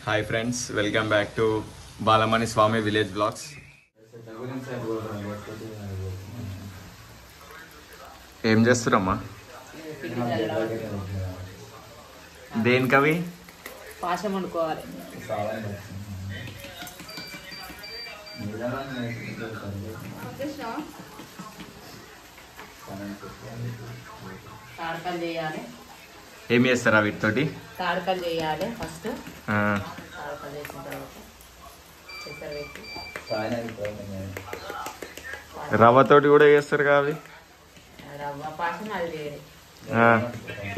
Hi friends, welcome back to Balamani Swami village blogs. ఏం చేస్తున్నారమ్మా? దేనికవి? పాశం వండుకోవాలి. తాడకలు చేయాలి. ఏం చేస్తారా వీటితోటి? తాడకలు చేయాలి ఫస్ట్. తాడకలు చేసిన తర్వాత చక్కెర పెట్టి రవ్వతోటి కూడా చేస్తారు కావి. రవ్వ పాశం అది వేరే,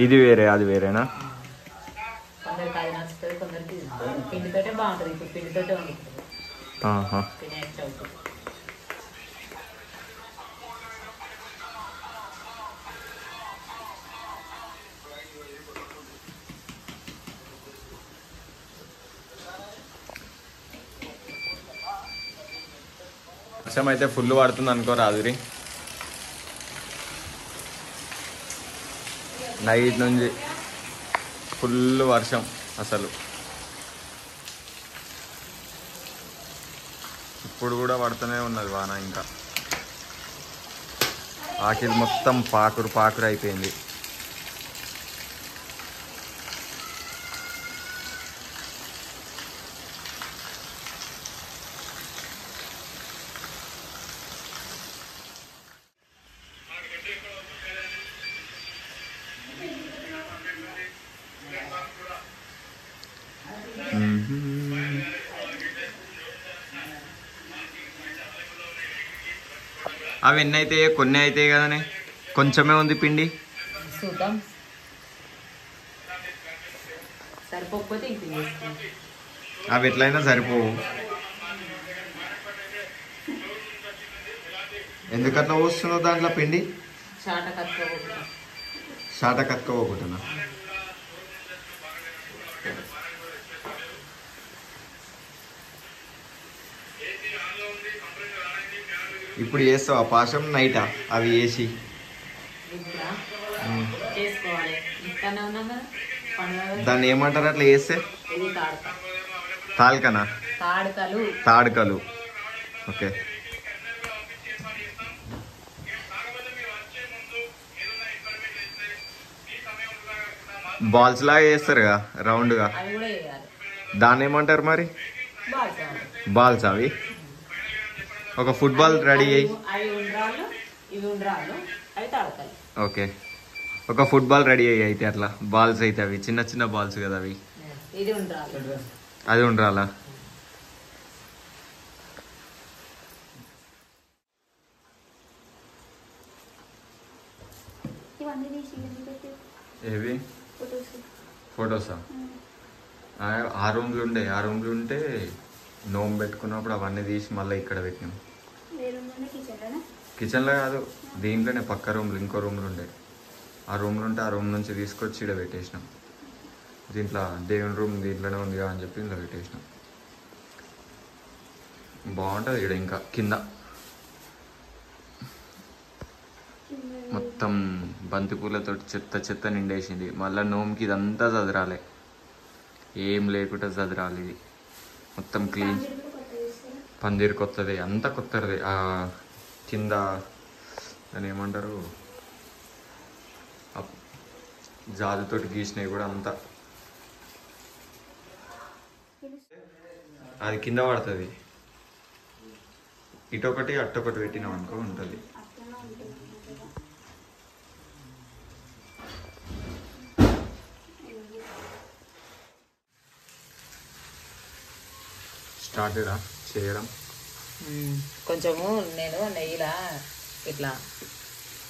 ఇది వేరే అది వేరేనా? కొందరికి అది నచ్చుతుంది, కొందరికి పిండితోటే బాగుంటుంది. ఇప్పుడు పిండితోటే వండుతుంది. పిండి ఎక్స్ట్రా అవుతుంది. వర్షం అయితే ఫుల్ పడుతుంది అనుకో రాదురి. నైట్ నుంచి ఫుల్ వర్షం అసలు. ఇప్పుడు కూడా పడుతూనే ఉన్నది వాన. ఇంకా ఆకిలి మొత్తం పాకురు పాకురు అయిపోయింది. అవి ఎన్ని అయితే కొన్ని అవుతాయి కదనే, కొంచెమే ఉంది పిండి. చూద్దాం, సరిపోకపోతే ఇంక అవి ఎట్లయినా సరిపోవు. ఎందుకట్లా పోస్తున్నావు దాంట్లో పిండి? షాట కత్తుకోకుండా. ఇప్పుడు చేస్తావా పాశం నైటా అవి వేసి? దాన్ని ఏమంటారు అట్లా చేస్తే? తాల్కనా? తాడకలు. ఓకే. బాల్స్ లాగా చేస్తారుగా రౌండ్గా, దాన్ని ఏమంటారు మరి? బాల్స్. అవి ఒక ఫుట్బాల్ రెడీ అయ్యి. ఓకే, ఒక ఫుట్బాల్ రెడీ అయ్యి అయితే అట్లా బాల్స్ అయితే అవి చిన్న చిన్న బాల్స్ కదా అవి. అది ఉండాలా? ఏవి ఫొటోసా? ఆ రూమ్లు ఉంటే నోమ్ పెట్టుకున్నప్పుడు అవన్నీ తీసి మళ్ళీ ఇక్కడ పెట్టినాం. కిచెన్లో కాదు, దీంట్లోనే పక్క రూమ్లు, ఇంకో రూమ్లు ఉండే. ఆ రూమ్లు ఉంటే ఆ రూమ్ నుంచి తీసుకొచ్చి ఇక్కడ పెట్టేసినాం. దీంట్లో దేవుని రూమ్ దీంట్లోనే ఉందిగా అని చెప్పి ఇంట్లో పెట్టేసినాం. బాగుంటుంది ఇక్కడ. ఇంకా కింద మొత్తం బంతిపూలతో చెత్త నిండేసింది. మళ్ళీ నోమ్కి ఇదంతా చదరాలి, ఏం లేకుండా చదరాలి. ఇది మొత్తం క్లీన్. పందిరి కొత్తది, అంతా కొత్తది. కింద దాన్ని ఏమంటారు, జాదుతోటి గీసినవి కూడా అంతా అది కింద పడుతుంది. ఇటొకటి అట్టొకటి పెట్టినాం అనుకో ఉంటుంది. స్టార్ట్ చేయడం. కొంచెము నేను నెయ్యిలా ఇట్లా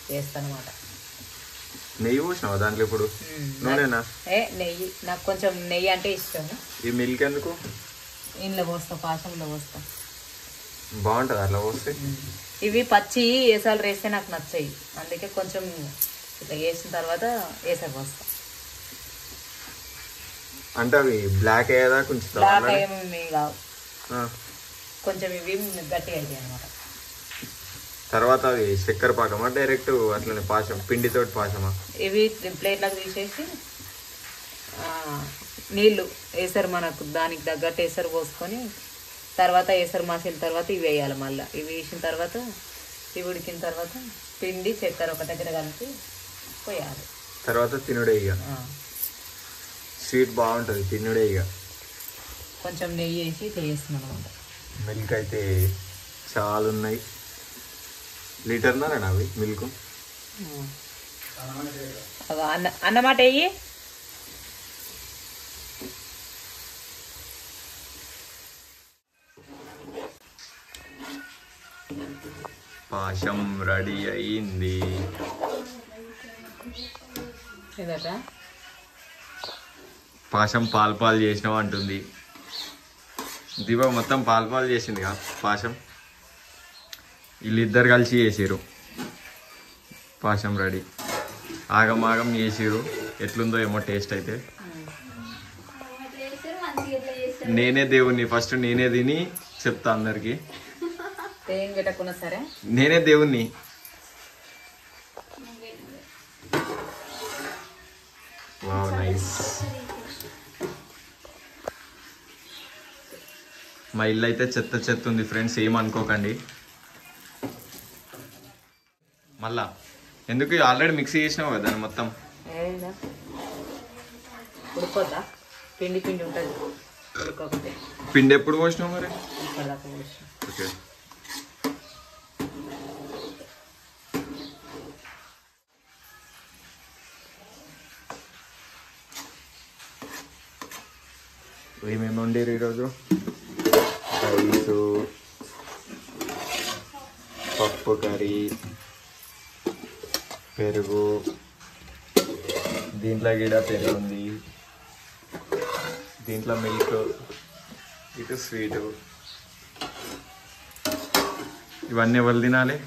చేస్తాను అన్నమాట. నెయ్యి పోసినావా దాంట్లో? ఇప్పుడు నూనెనా? నెయ్యి, నాకు కొంచెం నెయ్యి అంటే ఇష్టం. ఈ మిల్క్ ఎందుకు? ఇంట్లో పోస్తా, పాశంలో పోస్తా. బాగుంటుంది అట్లా పోస్తే. ఇవి పచ్చి ఏసాలు వేస్తే నాకు నచ్చాయి, అందుకే కొంచెం ఇట్లా వేసిన తర్వాత ఏసాలు పోస్తా. అంటే అవి బ్లాక్ అయ్యేదా? కొంచెం బ్లాక్ ఏమి కావు, కొంచెం ఇవి గట్టిగా అవుతాయి అనమాట. తర్వాత అది చక్కెర పాకమా డైరెక్ట్ అట్లనే పాశం, పిండితోటి పాశమా? ఇవి ప్లేట్లకు తీసేసి నీళ్ళు వేసారు మనకు దానికి తగ్గట్టు వేసారు పోసుకొని తర్వాత వేసారు మసాల తర్వాత ఇవి వేయాలి. మళ్ళీ ఇవి వేసిన తర్వాత ఇవి ఉడికిన తర్వాత పిండి చక్కెర ఒక దగ్గర కలిపి పోయాలి. తర్వాత తినుడే ఇక స్వీట్ బాగుంటుంది తినుడే ఇక. కొంచెం నెయ్యి వేసి చేస్తున్నాను అనమాట. మిల్క్ అయితే చాలా ఉన్నాయి. లీటర్న్నారా అవి మిల్క్? అన్నమాట వెయ్యి. పాశం రెడీ అయింది. పాశం పాలు చేసినావు అంటుంది. దీప మొత్తం పాలు చేసింది పాశం. వీళ్ళిద్దరు కలిసి చేసిరు పాశం రెడీ. ఆగం చేసిరు. ఎట్లుందో ఏమో టేస్ట్ అయితే. నేనే దేవుణ్ణి ఫస్ట్ నేనే తిని చెప్తా అందరికి. సరే నేనే దేవుణ్ణి. Wow nice. మా ఇల్లు అయితే చెత్త ఉంది ఫ్రెండ్స్, ఏమనుకోకండి. మళ్ళా ఎందుకు ఆల్రెడీ మిక్సీ చేసినావు కదా దాన్ని మొత్తం. ఉడుకోద్దా? పిండి ఉంటుంది ఉడుకోకపోతే. పిండి ఎప్పుడు పోసినావు మరి? ఓకే. ఏమేమి వండారు ఈరోజు? రైసు, పప్పు కర్రీ, పెరుగు, దీంట్లో గిడ పెరుగు ఉంది, దీంట్లో మిల్క్, ఇటు స్వీటు. ఇవన్నీ ఎవరు తినాలి?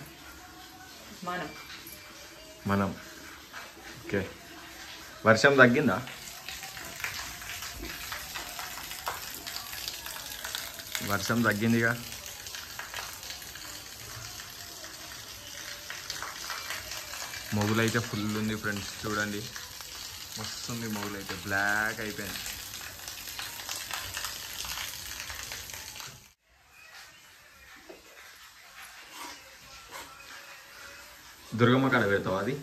మనం. ఓకే. వర్షం తగ్గిందా? వర్షం తగ్గిందిగా. మొగులైతే ఫుల్ ఉంది ఫ్రెండ్స్, చూడండి మస్తు ఉంది. మొగులైతే బ్లాక్ అయిపోయింది. దుర్గమ్మ కాడ పెడతావా అది?